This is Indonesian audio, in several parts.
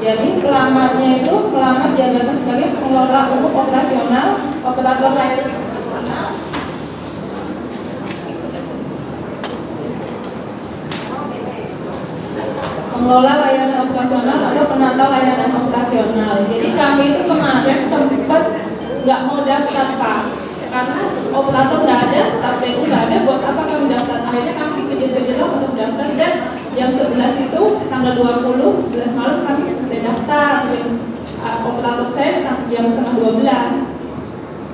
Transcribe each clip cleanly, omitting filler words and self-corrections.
Jadi pelamarnya itu pelamar jabatan sebagai pengelola umum operasional operator layanan pengelola layanan operasional atau penata layanan operasional. Jadi kami itu kemarin sempat nggak mau daftar Pak, karena operator nggak ada, staf TU nggak ada, buat apa kami daftar? Akhirnya kami dikejar-kejar untuk daftar, dan jam 11 itu tanggal 20, 11 malam kami selesai daftar. Operator saya jam setengah 12.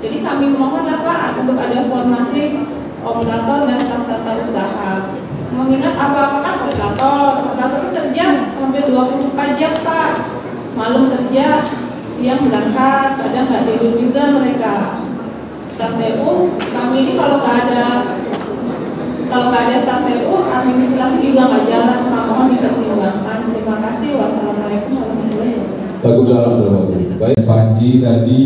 Jadi kami mohon lah Pak untuk ada formasi operator dan staf tata usaha. Mengingat apa-apa kan operator itu kerja hampir 24 jam Pak. Malam kerja, siang berangkat, kadang nggak tidur juga mereka. Staf TU kami ini kalau nggak ada staf TU, administrasi juga nggak jalan. Mohon dipertimbangkan. Terima kasih. Wassalamualaikum warahmatullahi wabarakatuh. Waalaikumsalam. Baik, Panji tadi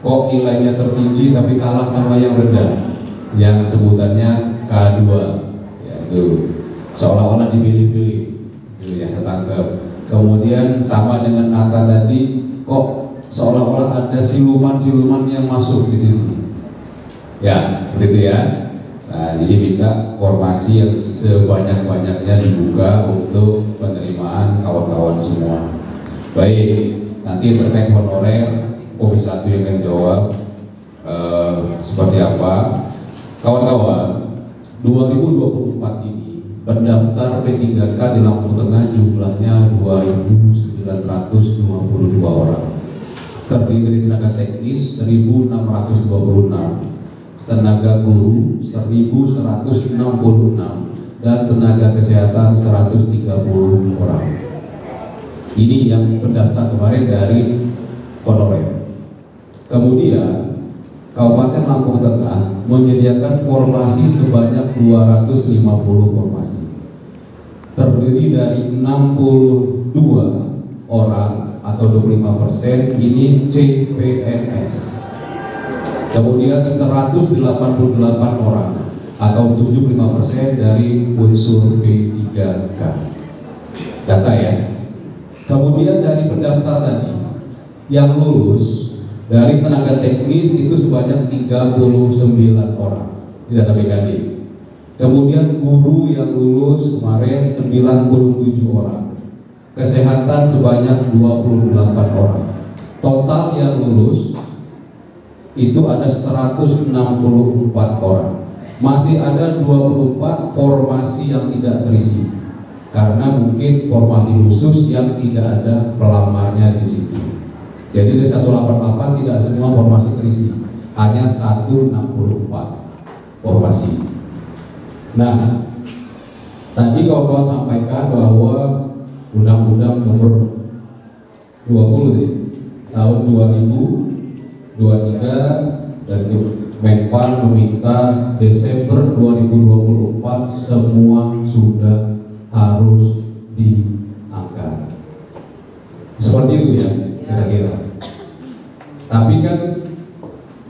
kok nilainya tertinggi tapi kalah sama yang rendah, yang sebutannya K2, yaitu seolah-olah dipilih-pilih, itu yang saya tangkap. Kemudian sama dengan Nata tadi, kok seolah-olah ada siluman-siluman yang masuk di situ. Ya, seperti itu ya. Nah, jadi minta formasi yang sebanyak-banyaknya dibuka untuk penerimaan kawan-kawan semua. Baik, nanti terkait honorer, Komisi 1 yang akan jawab seperti apa. Kawan-kawan, 2024 ini pendaftar P3K di Lampung Tengah jumlahnya 2.922 orang. Terdiri dari tenaga teknis 1.626, tenaga guru 1.166, dan tenaga kesehatan 130 orang. Ini yang pendaftar kemarin dari honorer. Kemudian Kabupaten Lampung Tengah menyediakan formasi sebanyak 250 formasi, terdiri dari 62 orang atau 25% ini CPNS, kemudian 188 orang atau 75% dari unsur P3K. Data ya. Kemudian dari pendaftar tadi yang lulus dari tenaga teknis itu sebanyak 39 orang di data BKD. Kemudian guru yang lulus kemarin 97 orang. Kesehatan sebanyak 28 orang. Total yang lulus itu ada 164 orang. Masih ada 24 formasi yang tidak terisi, karena mungkin formasi khusus yang tidak ada pelamarnya di situ. Jadi dari 188 tidak semua formasi terisi, hanya 164 formasi. Nah, tadi kawan-kawan sampaikan bahwa Undang-Undang Nomor 20 tahun 2023 dan Menpan meminta Desember 2024 semua sudah harus diangkat. Seperti itu ya kira-kira. Tapi kan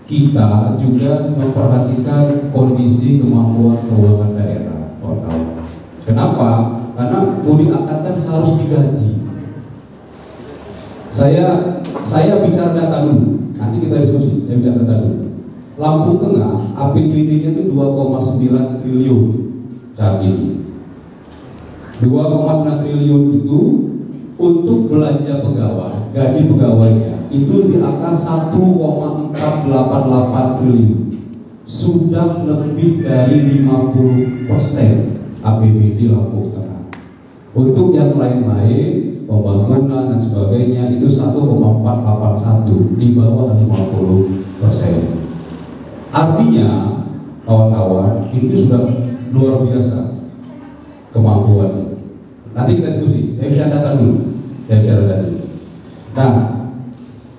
kita juga memperhatikan kondisi kemampuan keuangan daerah. Kenapa? Karena mudik angkatan harus digaji. Saya bicara data dulu, nanti kita diskusi. Saya bicara data dulu. Lampung Tengah APBD-nya itu 2,9 triliun saat ini. 2,9 triliun itu untuk belanja pegawai, gaji pegawainya itu di angka 1,488 triliun. Sudah lebih dari 50% APBD Lampung Tengah. Untuk yang lain-lain, pembangunan dan sebagainya itu 1,481, di bawah 50%. Artinya, kawan-kawan, ini sudah luar biasa kemampuannya. Nanti kita diskusi. Saya bisa data dulu. Nah,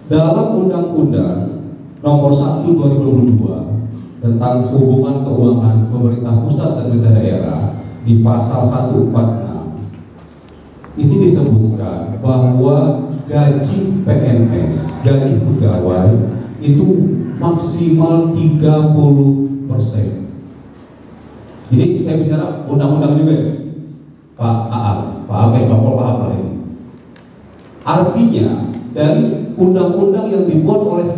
dalam Undang-Undang Nomor 1 2022 tentang hubungan keuangan pemerintah pusat dan pemerintah daerah di pasal 146 ini disebutkan bahwa gaji PNS, gaji pegawai itu maksimal 30%. Ini saya bicara undang-undang juga ya, Pak Aam, Pak Pol paham lah ini. Artinya dari undang-undang yang dibuat oleh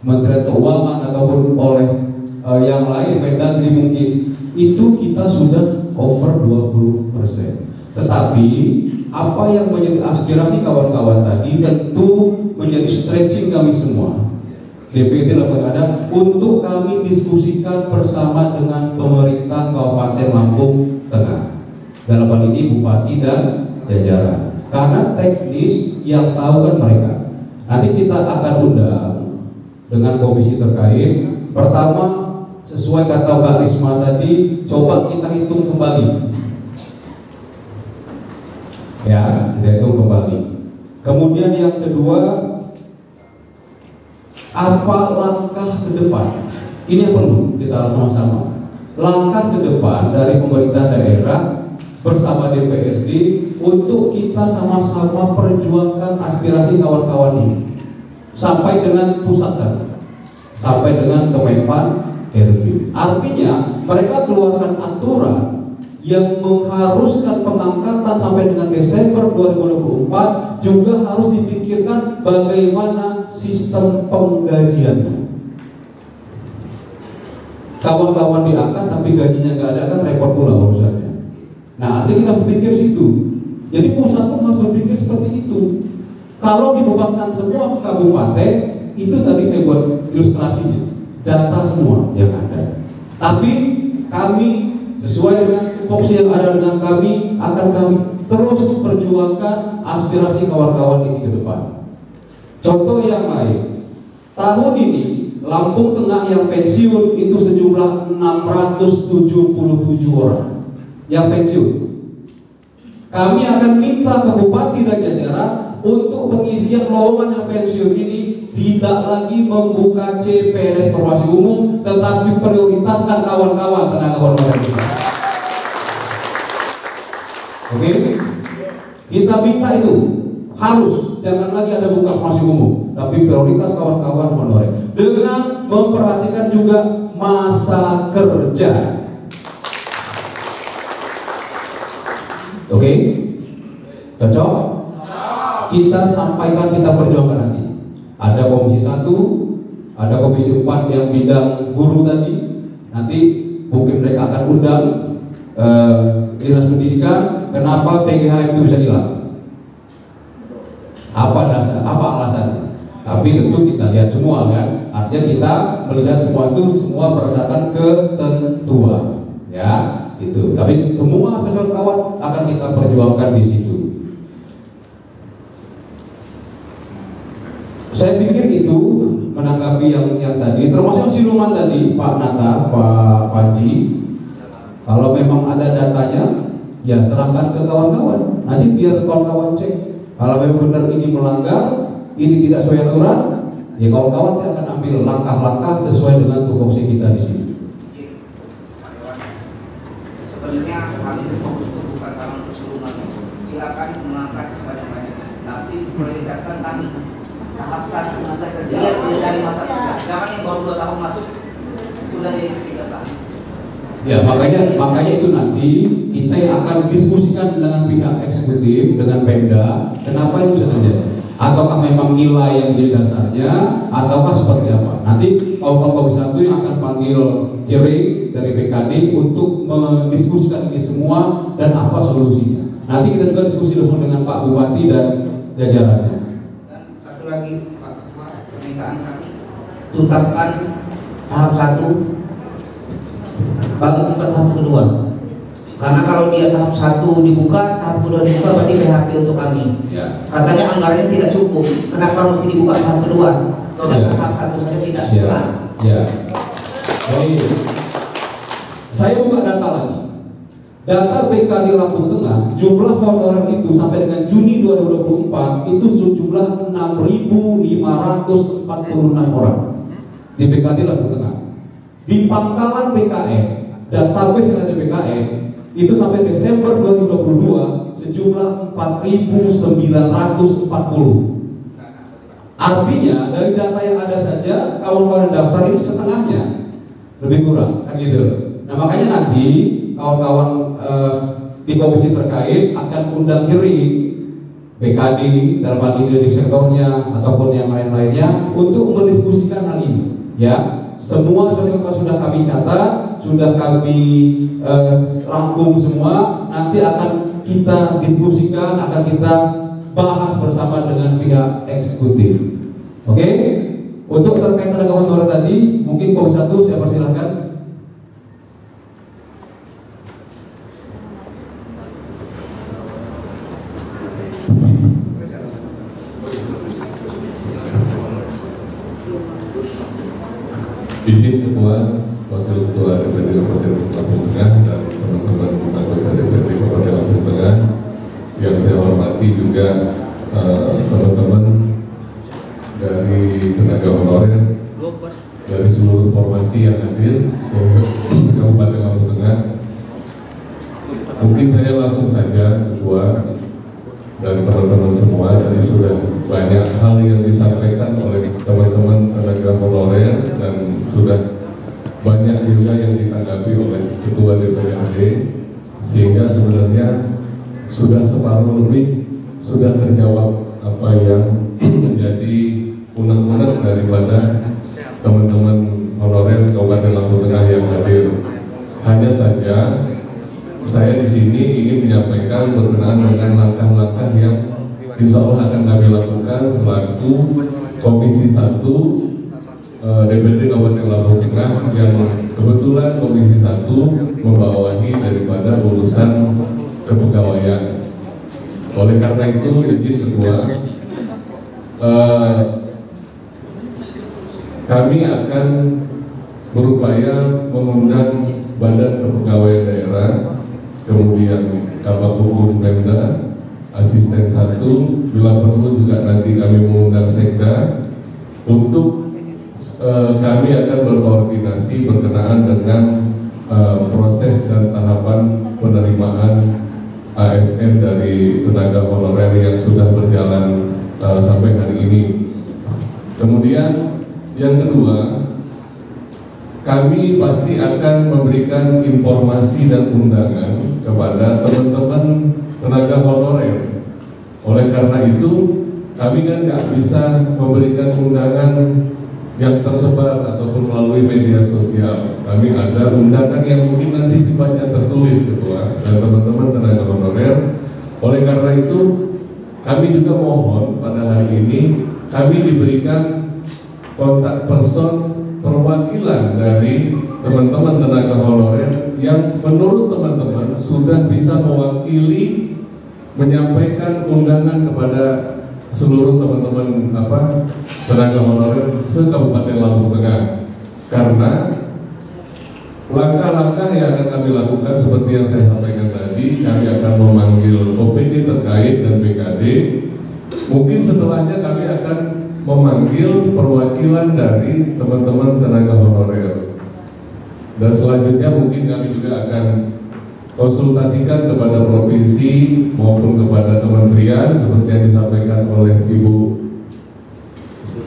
Menteri Keuangan ataupun oleh yang lain, Mendagri mungkin, itu kita sudah over 20%. Tetapi apa yang menjadi aspirasi kawan-kawan tadi tentu menjadi stretching kami semua DPD Lampung untuk kami diskusikan bersama dengan pemerintah Kabupaten Lampung Tengah, dalam hal ini Bupati dan jajaran. Karena teknis yang tahu kan mereka. Nanti kita akan undang dengan komisi terkait. Pertama, sesuai kata Mbak Risma tadi, coba kita hitung kembali. Ya, kita hitung kembali. Kemudian yang kedua, apa langkah ke depan? Ini yang perlu kita sama-sama. Langkah ke depan dari pemerintah daerah bersama DPRD untuk kita sama-sama perjuangkan aspirasi kawan-kawan ini sampai dengan pusat sana, sampai dengan Kemenpan RB. Artinya mereka keluarkan aturan yang mengharuskan pengangkatan sampai dengan Desember 2024, juga harus difikirkan bagaimana sistem penggajiannya. Kawan-kawan diangkat tapi gajinya nggak ada, kan repot pula urusannya. Nah, nanti kita berpikir situ. Jadi pusat pun harus berpikir seperti itu. Kalau dibebankan semua ke kabupaten, itu tadi saya buat ilustrasinya, data semua yang ada. Tapi kami sesuai dengan tupoksi yang ada dengan kami, akan kami terus perjuangkan aspirasi kawan-kawan ini ke depan. Contoh yang lain, tahun ini Lampung Tengah yang pensiun itu sejumlah 677 orang yang pensiun. Kami akan minta ke Bupati dan jajaran untuk pengisian lowongan yang pensiun ini tidak lagi membuka CPNS Formasi Umum, tetapi prioritaskan kawan-kawan tenaga honorer kita. Oke? Kita minta itu harus, jangan lagi ada buka formasi umum, tapi prioritas kawan-kawan honorer dengan memperhatikan juga masa kerja. Oke? Cocok? Kita sampaikan, kita perjuangkan nanti. Ada komisi 1, ada komisi 4 yang bidang guru tadi. Nanti mungkin mereka akan undang dinas pendidikan. Kenapa PGHM itu bisa hilang? Apa dasar? Apa alasan? Tapi tentu kita lihat semua kan. Artinya kita melihat semua itu semua berdasarkan ketentuan, ya itu. Tapi semua aspek kawan akan kita perjuangkan di situ. Saya pikir itu menanggapi yang tadi, termasuk siluman tadi, Pak Nata, Pak Panji. Kalau memang ada datanya, ya serahkan ke kawan-kawan. Nanti biar kawan-kawan cek. Kalau memang benar ini melanggar, ini tidak sesuai aturan, ya kawan-kawan akan ambil langkah-langkah sesuai dengan tupoksi kita di sini. Sebenarnya kami fokus itu bukan kalau untuk siluman. Silakan mengangkat sebanyak-banyaknya, tapi prioritaskan kami. Tahap 1 masa kerja, dari masa kerja. Jangan yang baru 2 tahun masuk sudah dari 3 tahun. Ya, makanya itu nanti kita yang akan diskusikan dengan pihak eksekutif, dengan Pemda, kenapa itu bisa terjadi? Ataukah memang nilai yang jadi dasarnya, ataukah seperti apa? Nanti komisi 1 yang akan panggil hearing dari BKD untuk mendiskusikan ini semua dan apa solusinya. Nanti kita juga diskusi langsung dengan Pak Bupati dan jajarannya. Dan satu lagi Pak, permintaan kami, tuntaskan tahap 1 baru buka tahap kedua. Karena kalau dia tahap 1 dibuka, tahap kedua dibuka, berarti PHP untuk kami. Ya. Katanya anggarannya tidak cukup. Kenapa mesti dibuka tahap kedua? Sedangkan tahap 1 saja tidak cukup. Ya. Jadi saya buka data lagi. Data BKD Lampung Tengah, jumlah honorer itu sampai dengan Juni 2024 itu sejumlah 6.546 orang di BKD Lampung Tengah. Di Pangkalan BKN, database yang ada BKN itu sampai Desember 2022 sejumlah 4.940. Artinya dari data yang ada saja kawan-kawan daftar ini setengahnya, lebih kurang kan gitu. Nah makanya nanti kawan-kawan di komisi terkait akan undang hearing PKD dalam hal ini di sektornya ataupun yang lain-lainnya untuk mendiskusikan hal ini. Ya, semua sudah kami catat, sudah kami rangkum semua. Nanti akan kita diskusikan, akan kita bahas bersama dengan pihak eksekutif. Oke? Untuk terkait tenaga honorer tadi, mungkin Komisi 1 saya persilahkan. Izin Ketua, Wakil Ketua DPD Kabupaten Lampung Tengah dan teman-teman anggota DPD Kabupaten Lampung Tengah yang saya hormati, juga teman-teman dari tenaga honorer dari seluruh formasi yang hadir di Kabupaten Lampung Tengah. Mungkin saya langsung saja, Ketua dan teman-teman semua, tadi sudah banyak hal yang disampaikan oleh teman-teman tenaga honorer dan sudah banyak juga yang ditanggapi oleh Ketua DPRD, sehingga sebenarnya sudah separuh lebih sudah terjawab apa yang menjadi unek-unek daripada teman-teman honorer Kabupaten Lampung Tengah yang hadir. Hanya saja saya di sini ingin menyampaikan berkenaan dengan langkah-langkah yang insya Allah akan kami lakukan selaku Komisi 1 DPD Kabupaten Lampung Tengah, yang kebetulan Komisi 1 membawahi daripada urusan kepegawaian. Oleh karena itu, izin Ketua, kami akan berupaya mengundang Badan Kepegawaian Daerah, kemudian Kabak Hukum Pemda, Asisten 1, bila perlu juga nanti kami mengundang Sekda untuk kami akan berkoordinasi berkenaan dengan proses dan tahapan penerimaan ASN dari tenaga honorer yang sudah berjalan sampai hari ini. Kemudian yang kedua, kami pasti akan memberikan informasi dan undangan kepada teman-teman tenaga honorer. Oleh karena itu, kami kan nggak bisa memberikan undangan yang tersebar ataupun melalui media sosial. Kami ada undangan yang mungkin nanti sifatnya tertulis, Ketua dan teman-teman tenaga honorer. Oleh karena itu, kami juga mohon pada hari ini kami diberikan kontak person perwakilan dari teman-teman tenaga honorer yang menurut teman-teman sudah bisa mewakili menyampaikan undangan kepada seluruh teman-teman tenaga honorer se-Kabupaten Lampung Tengah. Karena langkah-langkah yang akan kami lakukan seperti yang saya sampaikan tadi, kami akan memanggil OPD terkait dan BKD. Mungkin setelahnya kami akan memanggil perwakilan dari teman-teman tenaga honorer, dan selanjutnya mungkin kami juga akan konsultasikan kepada provinsi maupun kepada kementerian seperti yang disampaikan oleh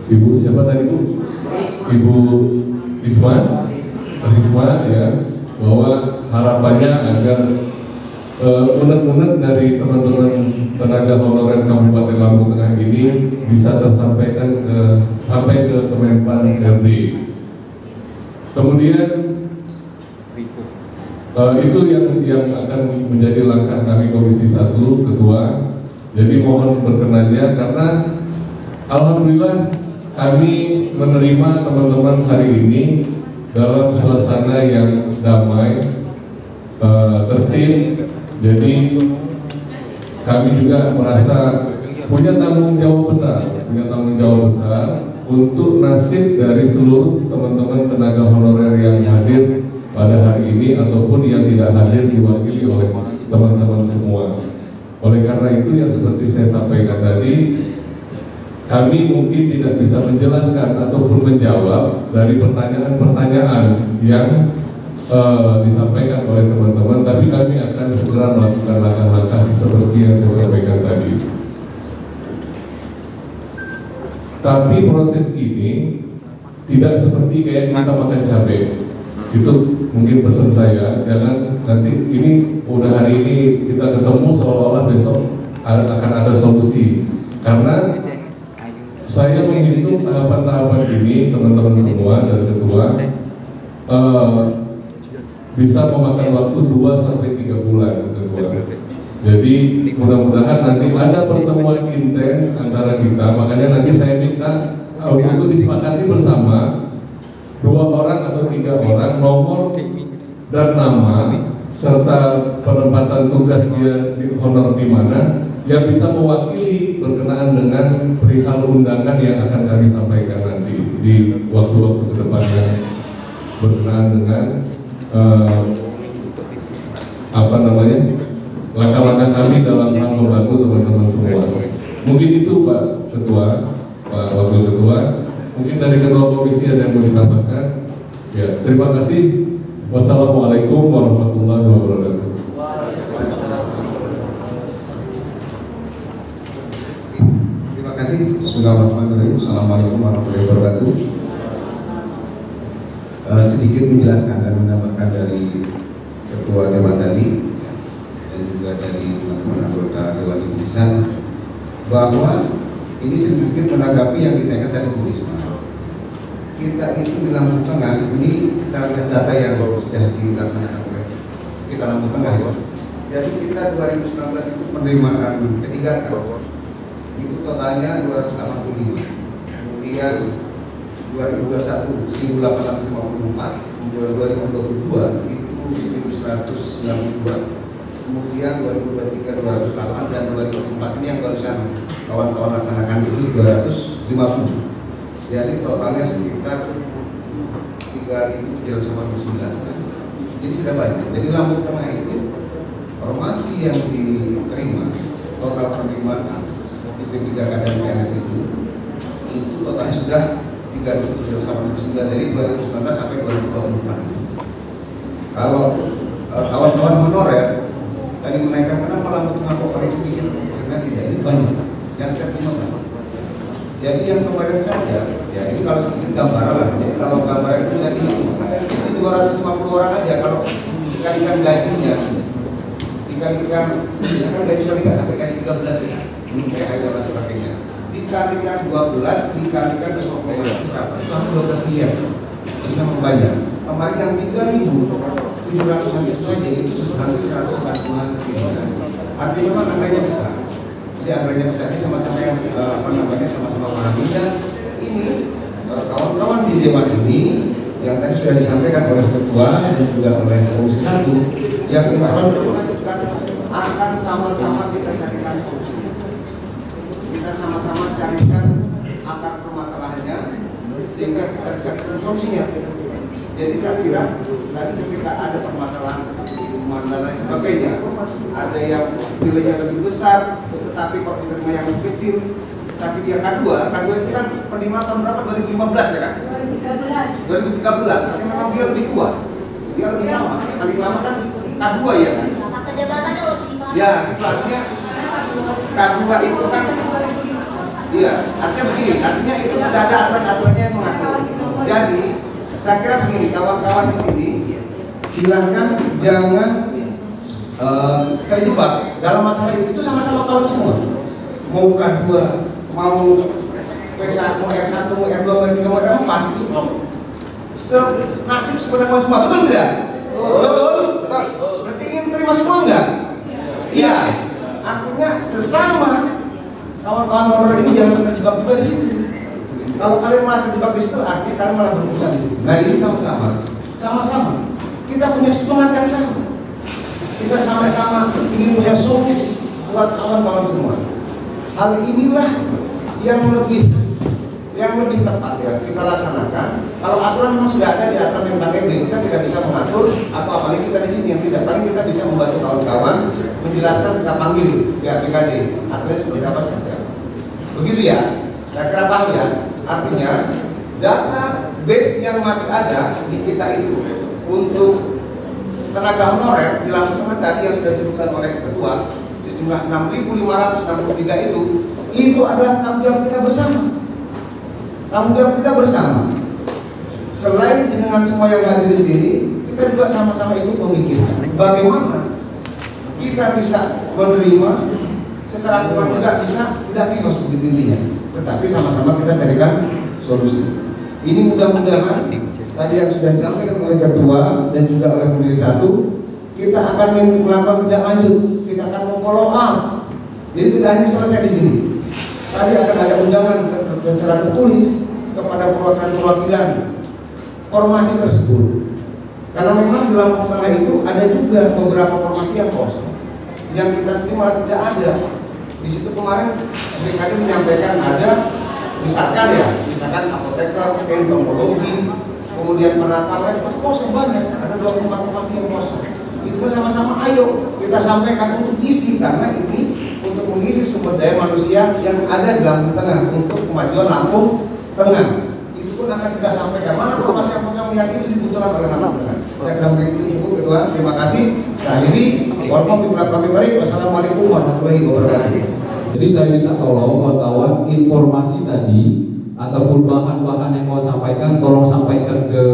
Ibu siapa tadi Bu? Ibu Risma ya, bahwa harapannya agar unek-unek dari teman-teman tenaga honorer Kabupaten Lampung Tengah ini bisa tersampaikan sampai ke Kemenpan RD. Kemudian itu yang akan menjadi langkah kami Komisi 1, Ketua. Jadi mohon berkenannya, karena alhamdulillah kami menerima teman-teman hari ini dalam suasana yang damai, tertib. Jadi kami juga merasa punya tanggung jawab besar untuk nasib dari seluruh teman-teman tenaga honorer yang hadir pada hari ini ataupun yang tidak hadir diwakili oleh teman-teman semua. Oleh karena itu, yang seperti saya sampaikan tadi, kami mungkin tidak bisa menjelaskan ataupun menjawab dari pertanyaan-pertanyaan yang disampaikan oleh teman-teman, tapi kami akan segera melakukan langkah-langkah seperti yang saya sampaikan tadi. Tapi proses ini tidak seperti kayak kita makan cabai. Itu mungkin pesan saya, jangan nanti ini udah hari ini kita ketemu seolah-olah besok akan ada solusi. Karena saya menghitung tahapan-tahapan ini, teman-teman semua dan ketua, bisa memakan waktu 2-3 bulan, ketua. Jadi mudah-mudahan nanti ada pertemuan intens antara kita. Makanya nanti saya minta untuk disepakati bersama 2 orang atau 3 orang, nomor dan nama serta penempatan tugas dia di honor di mana yang bisa mewakili berkenaan dengan perihal undangan yang akan kami sampaikan nanti di waktu-waktu ke depannya berkenaan dengan langkah-langkah kami dalam hal membantu teman-teman semua. Mungkin itu Pak Ketua, Pak Wakil Ketua. Mungkin dari Ketua Komisi ada yang mau ditambahkan. Ya, terima kasih. Wassalamualaikum warahmatullahi wabarakatuh. Terima kasih. Bismillahirrahmanirrahim. Assalamualaikum warahmatullahi wabarakatuh. Sedikit menjelaskan dan menambahkan dari Ketua Dewan tadi dan juga dari teman-teman anggota Dewan Pimpinan bahwa ini sedikit menanggapi yang ditanyakan tadi Bu Risma. Kita itu di Lampung Tengah ini kita lihat data yang sudah dilaksanakan oleh kita Lampung Tengah ya. Jadi kita 2019 itu penerimaan ketiga itu totalnya 285. Kemudian 2021 1854, 2022 itu 1192. Kemudian 2023 208 dan 2024 ini yang barusan kawan-kawan laksanakan itu 250. Jadi totalnya sekitar 3.789. Jadi sudah banyak. Jadi Lampung Tengah itu formasi yang diterima total penerimaan di P3K dan PNS itu totalnya sudah 3.789 dari 2019 sampai 2024 itu. Kalau kawan-kawan honorer tadi menaikkan kenapa Lampung Tengah kok paling sedikit? Sebenarnya tidak, ini banyak yang terima banyak. Jadi yang kemarin saja, ya ini kalau sedikit gambaran lah. Jadi kalau gambaran itu bisa dihitung, ini 250 orang aja kalau dikalikan gajinya, dikalikan gaji kali nggak sampai gaji 13 ya, ini kayak dan sebagainya. Dikalikan 12, dikalikan ke itu berapa? Itu hampir 12 miliar. Jadi memang banyak. Kemarin yang 3.700 itu saja itu hampir 190-an triliunan. Artinya memang angkanya besar. Jadi angkanya besar ini sama-sama yang sama-sama memahami. Dan ini kawan-kawan di Dewan ini yang tadi sudah disampaikan oleh Ketua dan juga oleh Komisi 1 yang insya Allah akan sama-sama kita carikan solusinya. Kita sama-sama carikan akar permasalahannya sehingga kita bisa ketemu solusinya. Jadi saya kira tadi ketika ada permasalahan seperti siluman dan lain sebagainya, ada yang nilainya lebih besar tetapi kalau diterima yang lebih kecil, tapi dia K2 itu kan penerimaan tahun berapa? 2015 ya kan? 2013. Artinya memang dia lebih tua, dia lebih lama. Paling lama kan K2 ya kan? Masa jabatannya lebih lama. Ya, itu artinya K2 itu kan, iya, artinya begini, artinya itu sudah ada aturan-aturannya yang mengatur. Jadi saya kira begini, kawan-kawan di sini silahkan jangan terjebak dalam masalah itu sama-sama kawan semua. Mau K2, mau P1, mau R1, mau R2, mau R3, mau R4 itu nasib sebenarnya semua, betul tidak? Betul? Berarti ingin terima semua enggak? Iya. Artinya sesama kawan-kawan honorer ini jangan terjebak juga di situ. Kalau kalian malah terjebak di situ, artinya kalian malah berusaha di situ. Nah ini sama-sama. Kita punya semangat yang sama. Kita sama-sama ingin punya solusi buat kawan-kawan semua. Hal inilah yang lebih tepat ya kita laksanakan. Kalau aturan memang sudah ada di aturan MKTB, kita tidak bisa mengatur atau apalagi kita di sini yang tidak. Paling kita bisa membantu kawan-kawan menjelaskan, kita panggil ya PKD aturannya seperti apa. Begitu ya. Saya kira paham ya. Artinya data base yang masih ada di kita itu untuk tenaga honorer di Lampung Tengah tadi yang sudah disebutkan oleh Ketua sejumlah 6.563 itu adalah tanggung jawab kita bersama. Tanggung jawab kita bersama. Selain jenengan semua yang hadir di sini, kita juga sama-sama ikut memikirkan bagaimana kita bisa menerima secara aturan juga bisa tidak chaos begitu intinya. Tetapi sama-sama kita carikan solusi. Ini mudah-mudahan tadi yang sudah disampaikan oleh Ketua dan juga oleh Komisi 1, kita akan melakukan tindak lanjut, kita akan memfollow up. Jadi tidak hanya selesai di sini. Tadi akan ada undangan secara tertulis kepada perwakilan formasi tersebut. Karena memang di Lampung Tengah itu ada juga beberapa formasi yang kosong, yang kita sendiri malah tidak ada. Di situ kemarin mereka menyampaikan ada, misalkan apoteker, entomologi, kemudian penata lab, itu kosong banyak. Ada 24 formasi yang kosong. Itu sama-sama ayo kita sampaikan untuk isi, karena ini untuk mengisi sumber daya manusia yang ada di Lampung Tengah untuk kemajuan Lampung Tengah. Itu pun akan kita sampaikan mana formasi yang itu dibutuhkan oleh Lampung Tengah. Saya kira mungkin itu cukup, Ketua. Terima kasih. Saya akhiri. Wassalamualaikum warahmatullahi wabarakatuh. Jadi saya minta tolong kawan-kawan, informasi tadi ataupun bahan-bahan yang kawan sampaikan, tolong sampaikan ke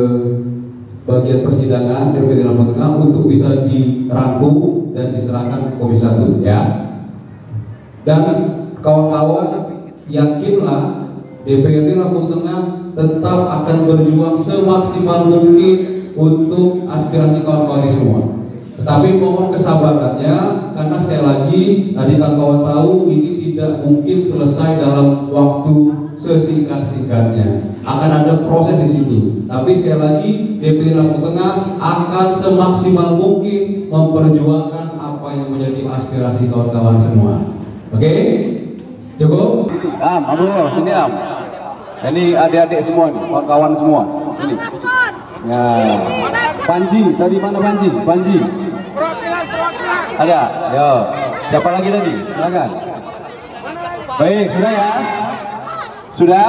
bagian persidangan DPD Lampung Tengah untuk bisa dirangkum dan diserahkan ke Komisi 1 ya. Dan kawan-kawan yakinlah DPD Lampung Tengah tetap akan berjuang semaksimal mungkin untuk aspirasi kawan-kawan ini semua. Tetapi mohon kesabarannya, karena sekali lagi tadi kawan-kawan tahu ini tidak mungkin selesai dalam waktu sesingkat-singkatnya. Akan ada proses di situ. Tapi sekali lagi DPD Lampung Tengah akan semaksimal mungkin memperjuangkan apa yang menjadi aspirasi kawan-kawan semua. Oke? Cukup? Abdul, sini Am. Ini adik-adik semua nih, kawan-kawan semua. Ini. Ya. Panji, tadi mana Panji? Panji. Ada? Yo. Siapa lagi tadi? Silakan. Baik, sudah ya? Sudah?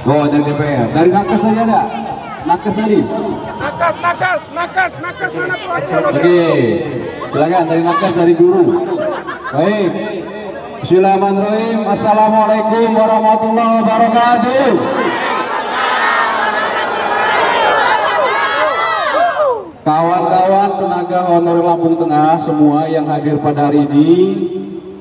Oh, dari DPR. Dari Nakes tadi ada? Nakes tadi? Nakes mana tuh? Oke. Silakan dari Nakes, dari guru. Baik. Bismillahirrahmanirrahim. Assalamualaikum warahmatullahi wabarakatuh. Kawan-kawan tenaga honor Lampung Tengah semua yang hadir pada hari ini,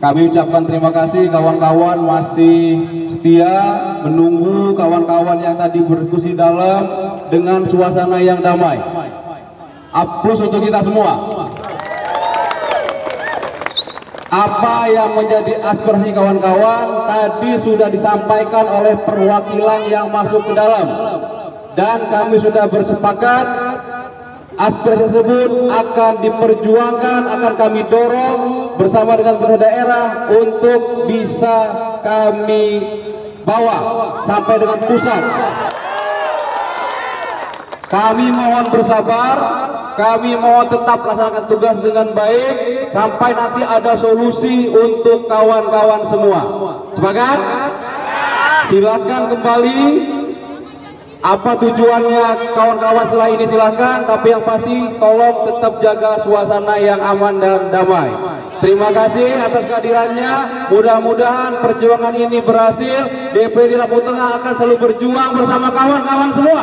kami ucapkan terima kasih. Kawan-kawan masih setia menunggu kawan-kawan yang tadi berdiskusi dalam dengan suasana yang damai. Aplaus untuk kita semua. Apa yang menjadi aspirasi kawan-kawan tadi sudah disampaikan oleh perwakilan yang masuk ke dalam, dan kami sudah bersepakat aspirasi tersebut akan diperjuangkan, akan kami dorong bersama dengan pemerintah daerah untuk bisa kami bawa sampai dengan pusat. Kami mohon bersabar, kami mohon tetap laksanakan tugas dengan baik sampai nanti ada solusi untuk kawan-kawan semua. Sepakat? Silakan kembali. Apa tujuannya kawan-kawan setelah ini silahkan, tapi yang pasti tolong tetap jaga suasana yang aman dan damai. Terima kasih atas kehadirannya. Mudah-mudahan perjuangan ini berhasil. DPD Lampung Tengah akan selalu berjuang bersama kawan-kawan semua.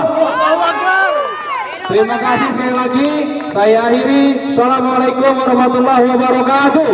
Terima kasih sekali lagi. Saya akhiri. Assalamualaikum warahmatullahi wabarakatuh.